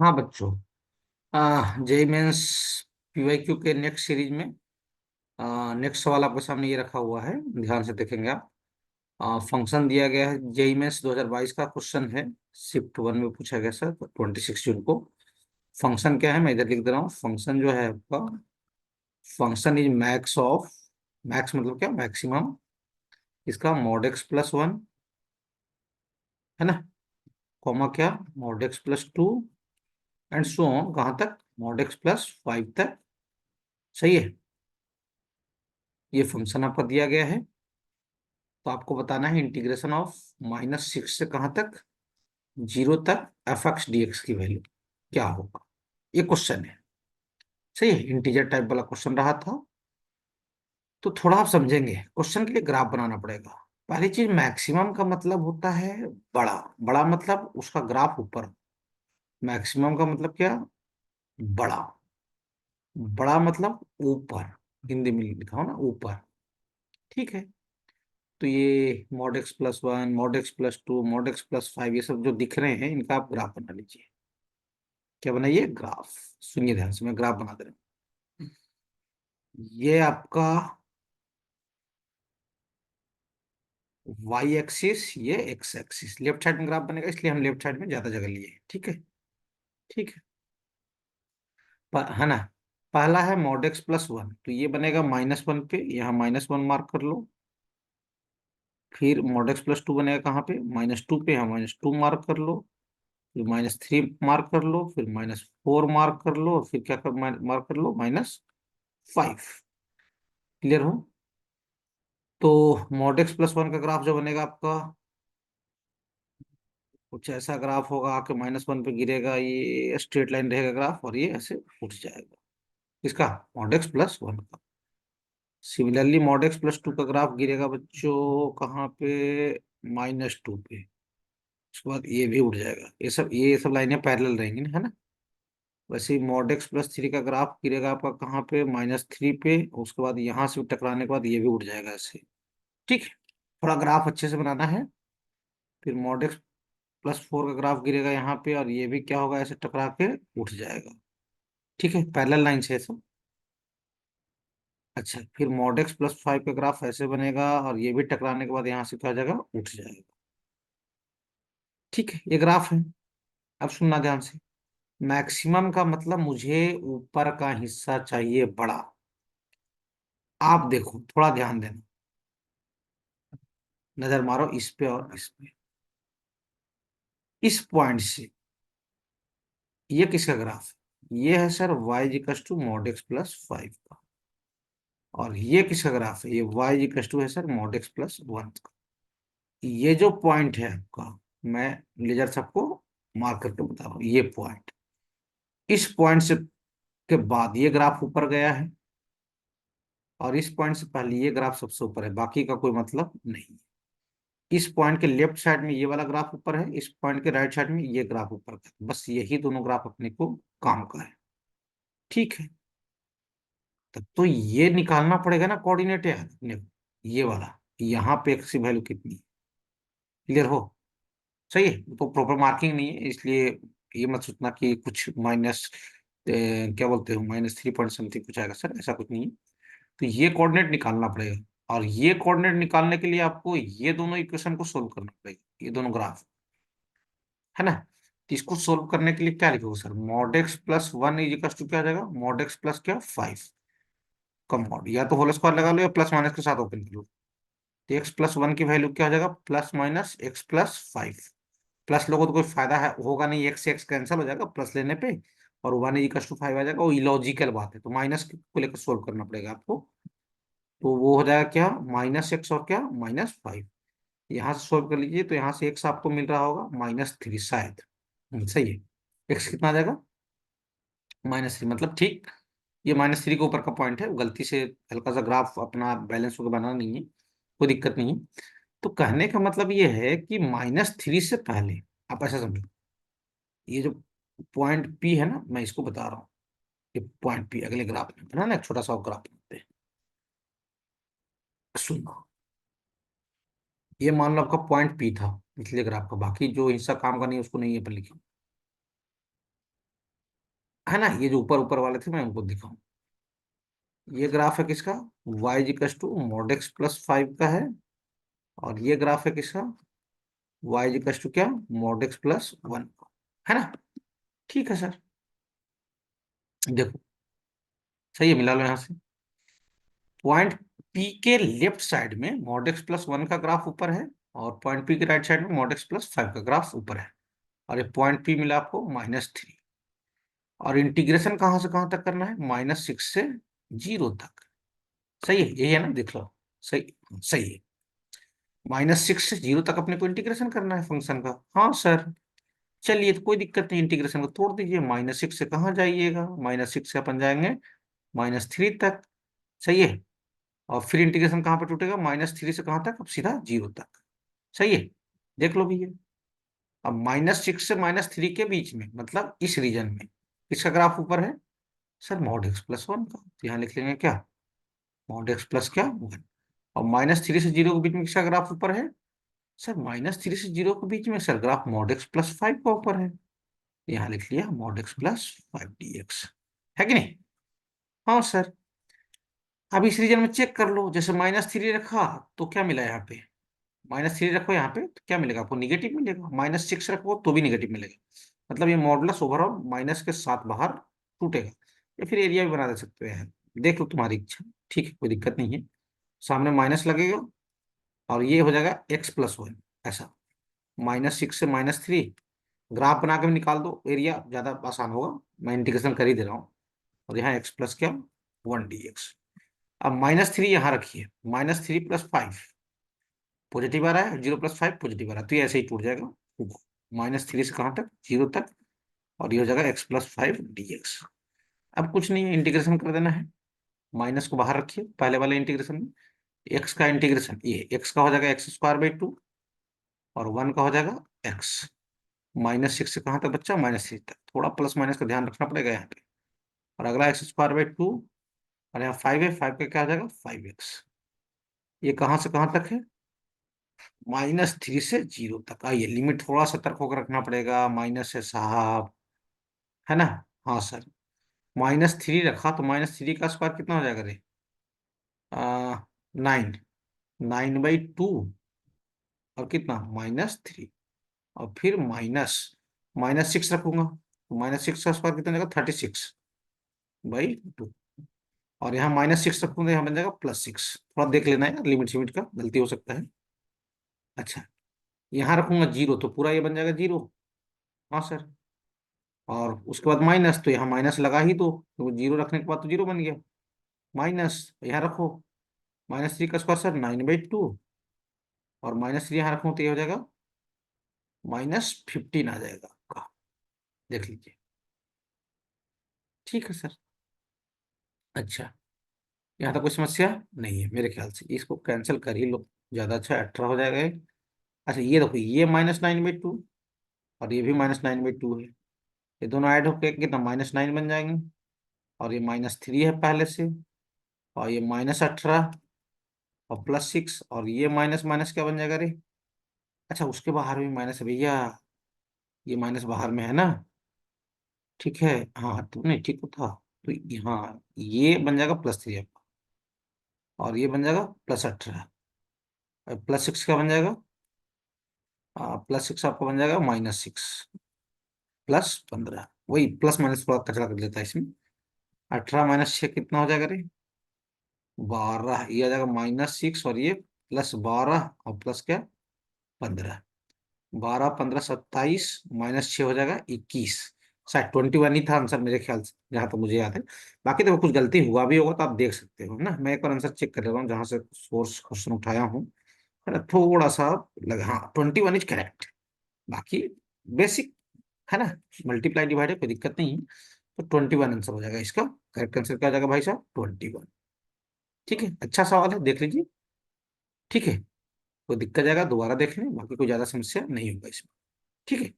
हाँ बच्चों, JEE mains PYQ के नेक्स्ट सीरीज में नेक्स्ट सवाल आपके सामने ये रखा हुआ है। ध्यान से देखेंगे आप। फंक्शन दिया गया है, जेई मेंस 2022 का क्वेश्चन है। शिफ्ट वन में पूछा गया सर 26 जून को। फंक्शन क्या है, मैं इधर लिख दे रहा हूँ। फंक्शन जो है आपका, function is max of, max मतलब क्या, मैक्सिमम इसका मॉड एक्स प्लस वन, है ना, कॉमा क्या, mod X plus two and so on, कहाँ तक, मॉड एक्स प्लस फाइव तक। सही है। ये फंक्शन आपका दिया गया है, तो आपको बताना है इंटीग्रेशन ऑफ -6 से कहाँ तक, 0 तक एफ एक्स डी एक्स की वैल्यू क्या होगा। ये क्वेश्चन है। सही है, इंटीजर टाइप वाला क्वेश्चन रहा था। तो थोड़ा आप समझेंगे, क्वेश्चन के लिए ग्राफ बनाना पड़ेगा। पहली चीज, मैक्सिमम का मतलब होता है बड़ा। बड़ा मतलब उसका ग्राफ ऊपर। मैक्सिमम का मतलब क्या, बड़ा। बड़ा मतलब ऊपर, हिंदी में लिखा हो ना, ऊपर। ठीक है। तो ये mod X plus one, mod X plus two, mod X plus five, ये सब जो दिख रहे हैं इनका आप ग्राफ बना लीजिए। क्या बनाइए, ग्राफ। सुनिए ध्यान से, मैं ग्राफ बना दे रहा हूँ। ये आपका वाई एक्सिस, ये एक्स एक्सिस, लेफ्ट साइड में ग्राफ बनेगा, इसलिए हम लेफ्ट साइड में ज्यादा जगह लिए। ठीक है। ठीक है। है ना। पहला है मॉड एक्स प्लस वन, तो ये बनेगा -1 पे, यहाँ -1 मार्क कर लो। फिर मॉड एक्स प्लस टू बनेगा कहाँ पे, -2 पे, यहाँ -2 मार्क कर लो। फिर -3 मार्क कर लो, फिर -4 मार्क कर लो, और फिर क्या कर मार्क कर लो, -5। क्लियर हो। तो मॉड एक्स प्लस वन का ग्राफ जो बनेगा आपका, कुछ ऐसा ग्राफ होगा, आके -1 पे गिरेगा, ये स्ट्रेट लाइन रहेगा ग्राफ, और ये ऐसे उठ जाएगा। इसका मॉड एक्स प्लस वन का। Similarly mod X plus two का ग्राफ गिरेगा बच्चों कहाँ पे, -2 पे। उसके बाद ये भी उठ जाएगा। ये सब लाइनें पैरेलल रहेंगी ना, है ना। वैसे ही मॉड एक्स प्लस थ्री का ग्राफ गिरेगा आपका कहाँ पे, -3 पे। उसके बाद यहाँ से टकराने के बाद ये भी उठ जाएगा ऐसे। ठीक है। थोड़ा ग्राफ अच्छे से बनाना है। फिर मॉड एक्स प्लस फोर का ग्राफ गिरेगा यहाँ पे, और ये भी क्या होगा, ऐसे टकरा के उठ जाएगा। ठीक है, पैरेलल लाइन से सब। अच्छा, फिर मॉड एक्स प्लस फाइव का ग्राफ ऐसे बनेगा, और ये भी टकराने के बाद यहाँ से क्या हो जाएगा, उठ जाएगा। ठीक है, ये ग्राफ है। अब सुनना ध्यान से। मैक्सिमम का मतलब मुझे ऊपर का हिस्सा चाहिए बड़ा। आप देखो, थोड़ा ध्यान देना, नजर मारो इस पे और इस पे। इस पॉइंट से ये किसका ग्राफ है, ये है sir Y equals to mod X plus five का। और ये किसका ग्राफ है, ये वाई इक्वल्स टू है sir mod X plus one का। ये जो पॉइंट है आपका, मैं लेजर सबको मार्क करके बता रहा हूँ, ये पॉइंट। इस पॉइंट से के बाद ये ग्राफ ऊपर गया है, और इस पॉइंट से पहले ये ग्राफ सबसे ऊपर है, बाकी का कोई मतलब नहीं। इस पॉइंट के लेफ्ट साइड में ये वाला ग्राफ ऊपर है, इस पॉइंट के राइट साइड में ये ग्राफ ऊपर का है। बस यही दोनों ग्राफ अपने को काम का है। ठीक है। तब तो ये निकालना पड़ेगा ना कोऑर्डिनेट यार अपने को, ये वाला, यहाँ पे एक्स की वैल्यू कितनी है। क्लियर हो। सही है, तो प्रॉपर मार्किंग नहीं है, इसलिए ये मत सोचना कि कुछ माइनस, क्या बोलते हो, -3 पॉइंट समथिंग कुछ आएगा सर, ऐसा कुछ नहीं है। तो ये कोऑर्डिनेट निकालना पड़ेगा, और ये कोऑर्डिनेट निकालने के लिए आपको ये दोनों इक्वेशन को सोल्व करना पड़ेगा, ये दोनों ग्राफ, है ना। तो इसको सोल्व करने के लिए क्या लिखोगे sir, mod X plus one is equal to क्या आ जाएगा, मॉड एक्स प्लस क्या, फाइव का मॉड, या तो होल स्क्वायर लगा लो या प्लस माइनस के साथ ओपन कर लो। तो एक्स प्लस वन की वैल्यू क्या हो जाएगा, plus minus x plus five. Plus लोगों तो कोई फायदा है होगा नहीं, एक्स से एक्स कैंसिल हो जाएगा प्लस लेने पे, और one is equal to five आ जाएगा। वो इलॉजिकल बात है, तो माइनस को लेकर सोल्व करना पड़ेगा आपको। तो वो हो जाएगा क्या, -x और क्या, -5। यहाँ से सोल्व कर लीजिए, तो यहाँ से एक्स आपको मिल रहा होगा -3 शायद। सही है। एक्स कितना आ जाएगा, -3, मतलब ठीक। ये -3 के ऊपर का पॉइंट है, गलती से हल्का सा ग्राफ अपना बैलेंस होकर बनाना नहीं है, कोई दिक्कत नहीं है। तो कहने का मतलब ये है कि -3 से पहले आप ऐसा समझो, ये जो पॉइंट पी है ना, मैं इसको बता रहा हूँ। ये पॉइंट पी अगले ग्राफ में बनाना, एक छोटा सा ग्राफ बनाते हैं। सुनो, ये मान लो आपका पॉइंट पी था पिछले ग्राफ का, बाकी जो हिस्सा काम का नहीं है उसको नहीं है पर लिखो। है ना, ये जो ऊपर ऊपर वाले थे मैं उनको दिखाऊं। ये ग्राफ है किसका, Y equal to mod X plus 5 का है, और ये ग्राफ है किसका, वाई इक्वल टू क्या, मॉड एक्स प्लस 1 का, है ना। ठीक है सर, देखो सही है, मिला लो यहां से। पॉइंट पी के लेफ्ट साइड में मॉड एक्स प्लस 1 का ग्राफ ऊपर है, और पॉइंट पी के राइट साइड में मॉड एक्स प्लस 5 का ग्राफ ऊपर है, और ये पॉइंट पी मिला आपको -3। और इंटीग्रेशन कहां से कहां तक करना है, -6 से 0 तक। सही है, यही है ना, देख लो। सही, सही है। -6 से 0 तक अपने को इंटीग्रेशन करना है फंक्शन का। हाँ सर, चलिए तो कोई दिक्कत नहीं, इंटीग्रेशन को तोड़ दीजिए। -6 से कहाँ जाइएगा, -6 से अपन जाएंगे -3 तक। सही है। और फिर इंटीग्रेशन कहाँ पे टूटेगा, -3 से कहाँ तक, अब सीधा 0 तक। सही है, देख लो भैया। अब -6 से -3 के बीच में, मतलब इस रीजन में किसका ग्राफ ऊपर है, सर मॉड एक्स प्लस 1 का। तो यहाँ लिख लेंगे क्या, मॉड एक्स प्लस क्या 1। और -3 से 0 के बीच में किसका ग्राफ ऊपर है, सर -3 से 0 के बीच में sir graph mod X plus 5 का ऊपर है। यहाँ लिख लिया मॉड एक्स प्लस 5 dx, है कि नहीं। हाँ सर। अब इस रीजन में चेक कर लो, जैसे -3 रखा तो क्या मिला यहाँ पे, -3 रखो यहाँ पे तो क्या मिलेगा आपको, निगेटिव मिलेगा। -6 रखो तो भी निगेटिव मिलेगा। मतलब ये मॉडुलस ओवरऑल माइनस के साथ बाहर टूटेगा। या फिर एरिया भी बना दे सकते हैं, देख लो तुम्हारी इच्छा। ठीक है, कोई दिक्कत नहीं है। सामने माइनस लगेगा, और ये हो जाएगा एक्स प्लस 1, ऐसा। -6 से -3, ग्राफ बना के भी निकाल दो, एरिया ज्यादा आसान होगा। मैं इंटीग्रेशन कर ही दे रहा हूँ। और यहाँ एक्स प्लस क्या, 1 dx। अब -3 यहाँ रखिए, -3 + 5 पॉजिटिव आ रहा है, 0 + 5 पॉजिटिव आ रहा है, तो ये ऐसे ही टूट जाएगा। -3 से कहाँ तक, 0 तक। और ये हो जाएगा x+5 dx। अब कुछ नहीं है, इंटीग्रेशन कर देना है। माइनस को बाहर रखिए पहले वाले इंटीग्रेशन में। एक्स का इंटीग्रेशन, ये एक्स का हो जाएगा x² 2, और 1 का हो जाएगा x। -6 से कहाँ तक बच्चा, -3 तक। थोड़ा प्लस माइनस का ध्यान रखना पड़ेगा यहाँ पे। और अगला x² 2, और यहाँ 5 है, 5 का क्या हो जाएगा 5x। ये कहाँ से कहाँ तक है, -3 से 0 तक। आइए, लिमिट थोड़ा सतर्क होकर रखना पड़ेगा, माइनस है साहब, है ना। हाँ सर, -3 रखा तो -3 का स्क्वायर कितना हो जाएगा रे, 9, 9/2, और कितना -3, और फिर -6 रखूंगा तो -6 का स्क्वायर कितना हो जाएगा 36/2। और यहाँ -6 रखूंगा, यहाँ बन जाएगा +6। थोड़ा देख लेना है, लिमिट सिमिट का गलती हो सकता है। अच्छा, यहाँ रखूंगा 0 तो पूरा ये बन जाएगा 0। हाँ सर। और उसके बाद माइनस, तो यहाँ माइनस लगा ही दो, तो 0 रखने के बाद तो 0 बन गया। माइनस यहाँ रखो, -3 का स्क्वायर सर 9/2, और -3 यहाँ रखूँ तो ये हो जाएगा -15 आ जाएगा आपका। देख लीजिए। ठीक है सर। अच्छा, यहाँ तक कोई समस्या नहीं है मेरे ख्याल से, इसको कैंसिल कर ही लो, ज्यादा अच्छा 18 हो जाएगा ये। अच्छा, ये देखो, ये -9/2, और ये भी -9/2 है। ये दोनों ऐड होकर कितना -9 बन जाएंगे। और ये -3 है पहले से, और ये -18, और +6, और ये माइनस माइनस क्या बन जाएगा रे। अच्छा, उसके बाहर भी माइनस है भैया, ये माइनस बाहर में है ना। ठीक है, हाँ तो नहीं ठीक था। तो यहाँ ये बन जाएगा +3 आपका, और ये बन जाएगा +18। +6 क्या बन जाएगा, +6 आपका बन जाएगा -6, +15। वही प्लस माइनस थोड़ा कचरा कर लेता है इसमें। 18 - 6 कितना हो जाएगा रे, 12। ये आ जाएगा -6, और ये +12, और प्लस क्या 15। 12 15 27, -6 हो जाएगा 21। शायद 21 ही था आंसर मेरे ख्याल से, जहां तक मुझे याद है। बाकी तो कुछ गलती हुआ भी होगा तो आप देख सकते हो ना, मैं एक बार आंसर चेक कर ले रहा हूँ जहां से सोर्स क्वेश्चन उठाया हूँ। है ना, थोड़ा सा लगा, हाँ 21 इज करेक्ट। बाकी बेसिक है ना, मल्टीप्लाई डिवाइडेड कोई दिक्कत नहीं है। तो 21 आंसर हो जाएगा इसका। करेक्ट आंसर क्या हो जाएगा भाई साहब, 21। ठीक है, अच्छा सवाल है, देख लीजिए। ठीक है, कोई दिक्कत जाएगा दोबारा देख लें, बाकी कोई ज्यादा समस्या नहीं होगा इसमें। ठीक है।